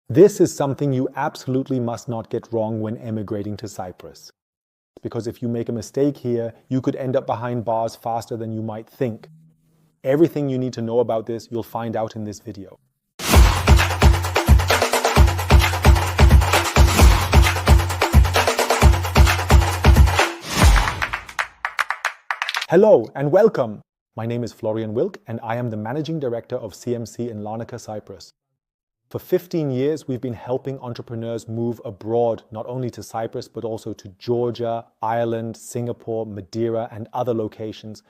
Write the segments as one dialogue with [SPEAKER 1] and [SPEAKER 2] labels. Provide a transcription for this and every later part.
[SPEAKER 1] This is something you absolutely must not get wrong when emigrating to Cyprus. Because if you make a mistake here, you could end up behind bars faster than you might think. Everything you need to know about this, you'll find out in this video. Hello and welcome. My name is Florian Wilk and I am the Managing Director of CMC in Larnaca, Cyprus. For 15 years, we've been helping entrepreneurs move abroad, not only to Cyprus, but also to Georgia, Ireland, Singapore, Madeira, and other locations.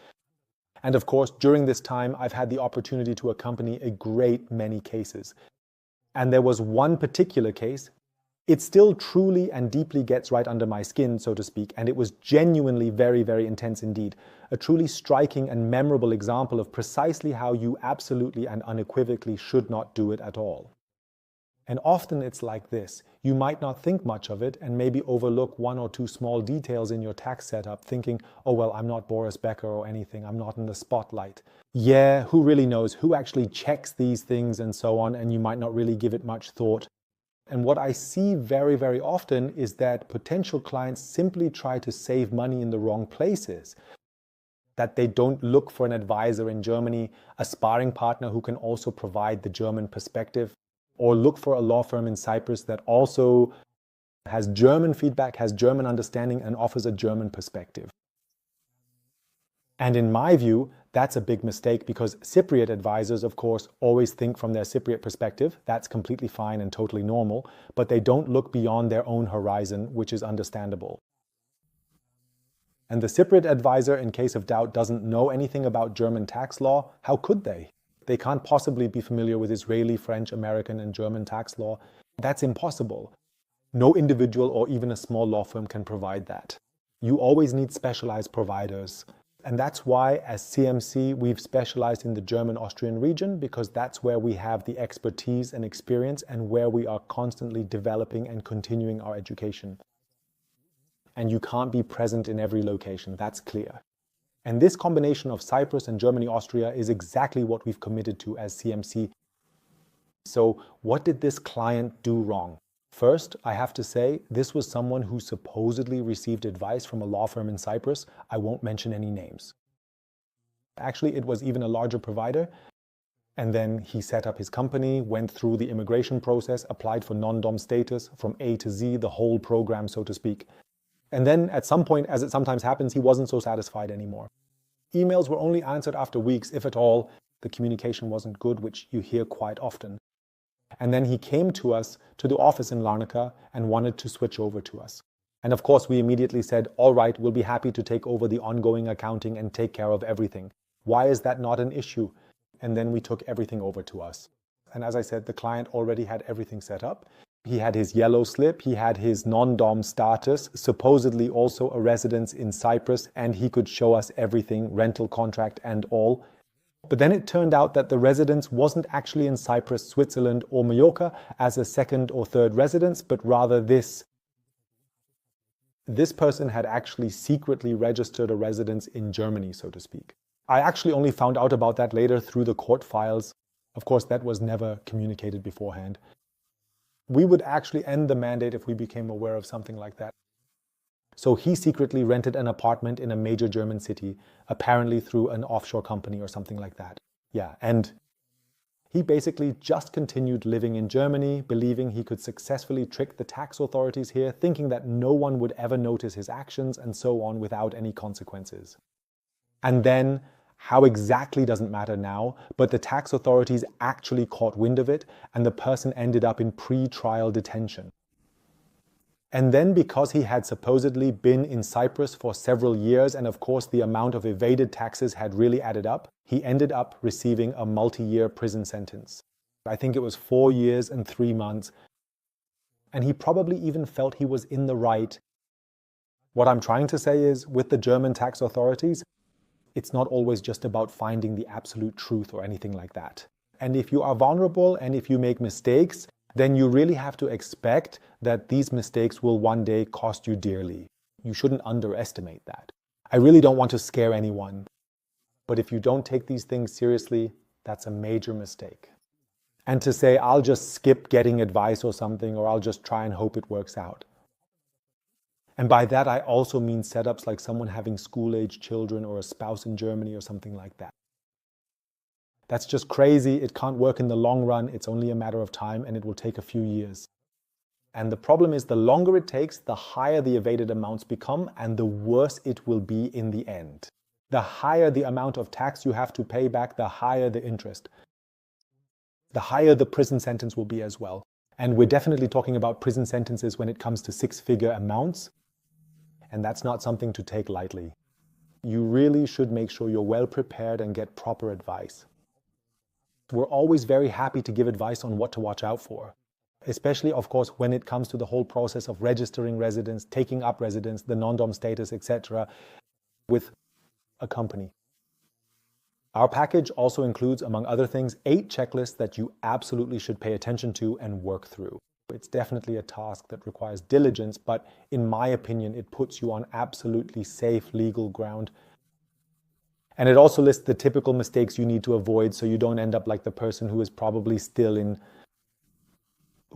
[SPEAKER 1] And of course, during this time, I've had the opportunity to accompany a great many cases. And there was one particular case. It still truly and deeply gets right under my skin, so to speak, and it was genuinely very, very intense indeed. A truly striking and memorable example of precisely how you absolutely and unequivocally should not do it at all. And often it's like this. You might not think much of it and maybe overlook one or two small details in your tax setup, thinking, oh well, I'm not Boris Becker or anything, I'm not in the spotlight. Yeah, who really knows? Who actually checks these things and so on, and you might not really give it much thought. And what I see very, very often is that potential clients simply try to save money in the wrong places. That they don't look for an advisor in Germany, a sparring partner who can also provide the German perspective, or look for a law firm in Cyprus that also has German feedback, has German understanding, and offers a German perspective. And in my view, that's a big mistake because Cypriot advisors, of course, always think from their Cypriot perspective. That's completely fine and totally normal, but they don't look beyond their own horizon, which is understandable. And the Cypriot advisor, in case of doubt, doesn't know anything about German tax law. How could they? They can't possibly be familiar with Israeli, French, American, and German tax law. That's impossible. No individual or even a small law firm can provide that. You always need specialized providers. And that's why, as CMC, we've specialized in the German-Austrian region, because that's where we have the expertise and experience and where we are constantly developing and continuing our education. And you can't be present in every location, that's clear. And this combination of Cyprus and Germany, Austria is exactly what we've committed to as CMC. So what did this client do wrong? First, I have to say, this was someone who supposedly received advice from a law firm in Cyprus. I won't mention any names. Actually, it was even a larger provider. And then he set up his company, went through the immigration process, applied for non-dom status from A to Z, the whole program, so to speak. And then at some point, as it sometimes happens, he wasn't so satisfied anymore. Emails were only answered after weeks, if at all. The communication wasn't good, which you hear quite often. And then he came to us, to the office in Larnaca, and wanted to switch over to us. And of course, we immediately said, all right, we'll be happy to take over the ongoing accounting and take care of everything. Why is that not an issue? And then we took everything over to us. And as I said, the client already had everything set up. He had his yellow slip, he had his non-dom status, supposedly also a residence in Cyprus, and he could show us everything, rental contract and all. But then it turned out that the residence wasn't actually in Cyprus, Switzerland or Mallorca as a second or third residence, but rather this person had actually secretly registered a residence in Germany, so to speak. I actually only found out about that later through the court files. Of course, that was never communicated beforehand. We would actually end the mandate if we became aware of something like that. So he secretly rented an apartment in a major German city, apparently through an offshore company or something like that. Yeah, and he basically just continued living in Germany, believing he could successfully trick the tax authorities here, thinking that no one would ever notice his actions and so on without any consequences. And then, how exactly doesn't matter now, but the tax authorities actually caught wind of it and the person ended up in pre-trial detention. And then because he had supposedly been in Cyprus for several years and of course the amount of evaded taxes had really added up, he ended up receiving a multi-year prison sentence. I think it was 4 years and 3 months. And he probably even felt he was in the right. What I'm trying to say is, with the German tax authorities, it's not always just about finding the absolute truth or anything like that. And if you are vulnerable and if you make mistakes, then you really have to expect that these mistakes will one day cost you dearly. You shouldn't underestimate that. I really don't want to scare anyone, but if you don't take these things seriously, that's a major mistake. and to say, I'll just skip getting advice or something, or I'll just try and hope it works out. And by that, I also mean setups like someone having school-age children or a spouse in Germany or something like that. That's just crazy. It can't work in the long run. It's only a matter of time, and it will take a few years. And the problem is, the longer it takes, the higher the evaded amounts become, and the worse it will be in the end. The higher the amount of tax you have to pay back, the higher the interest. The higher the prison sentence will be as well. And we're definitely talking about prison sentences when it comes to six-figure amounts. And that's not something to take lightly. You really should make sure you're well prepared and get proper advice. We're always very happy to give advice on what to watch out for, especially, of course, when it comes to the whole process of registering residence, taking up residence, the non-dom status, etc., with a company. Our package also includes, among other things, 8 checklists that you absolutely should pay attention to and work through. It's definitely a task that requires diligence, but in my opinion, it puts you on absolutely safe legal ground. And it also lists the typical mistakes you need to avoid so you don't end up like the person who is probably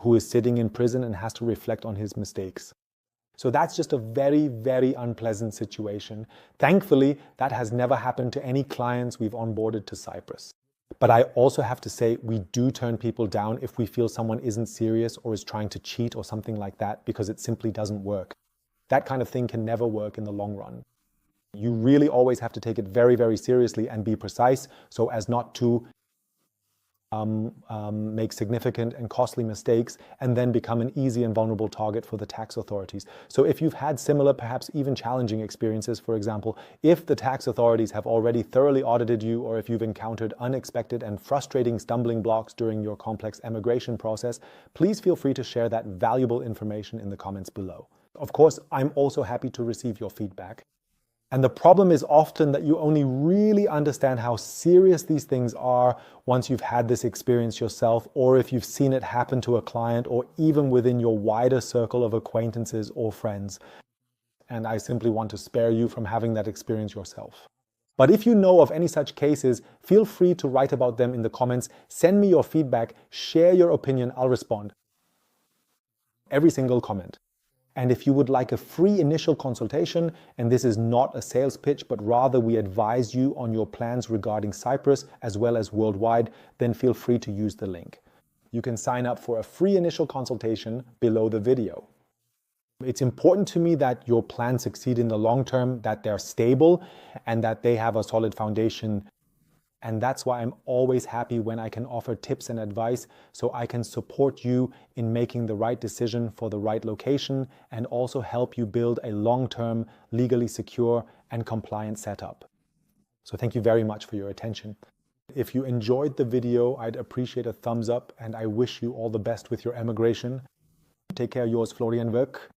[SPEAKER 1] who is sitting in prison and has to reflect on his mistakes. So that's just a very, very unpleasant situation. Thankfully, that has never happened to any clients we've onboarded to Cyprus. But I also have to say, we do turn people down if we feel someone isn't serious or is trying to cheat or something like that, because it simply doesn't work. That kind of thing can never work in the long run. You really always have to take it very, very seriously and be precise so as not to make significant and costly mistakes and then become an easy and vulnerable target for the tax authorities. So if you've had similar, perhaps even challenging experiences, for example, if the tax authorities have already thoroughly audited you, or if you've encountered unexpected and frustrating stumbling blocks during your complex emigration process, please feel free to share that valuable information in the comments below. Of course, I'm also happy to receive your feedback. And the problem is often that you only really understand how serious these things are once you've had this experience yourself, or if you've seen it happen to a client, or even within your wider circle of acquaintances or friends. And I simply want to spare you from having that experience yourself. But if you know of any such cases, feel free to write about them in the comments. Send me your feedback, share your opinion, I'll respond. Every single comment. And if you would like a free initial consultation, and this is not a sales pitch, but rather we advise you on your plans regarding Cyprus as well as worldwide, then feel free to use the link. You can sign up for a free initial consultation below the video. It's important to me that your plans succeed in the long term, that they're stable, and that they have a solid foundation. And that's why I'm always happy when I can offer tips and advice so I can support you in making the right decision for the right location and also help you build a long-term, legally secure and compliant setup. So thank you very much for your attention. If you enjoyed the video, I'd appreciate a thumbs up, and I wish you all the best with your emigration. Take care, yours, Florian Wilk.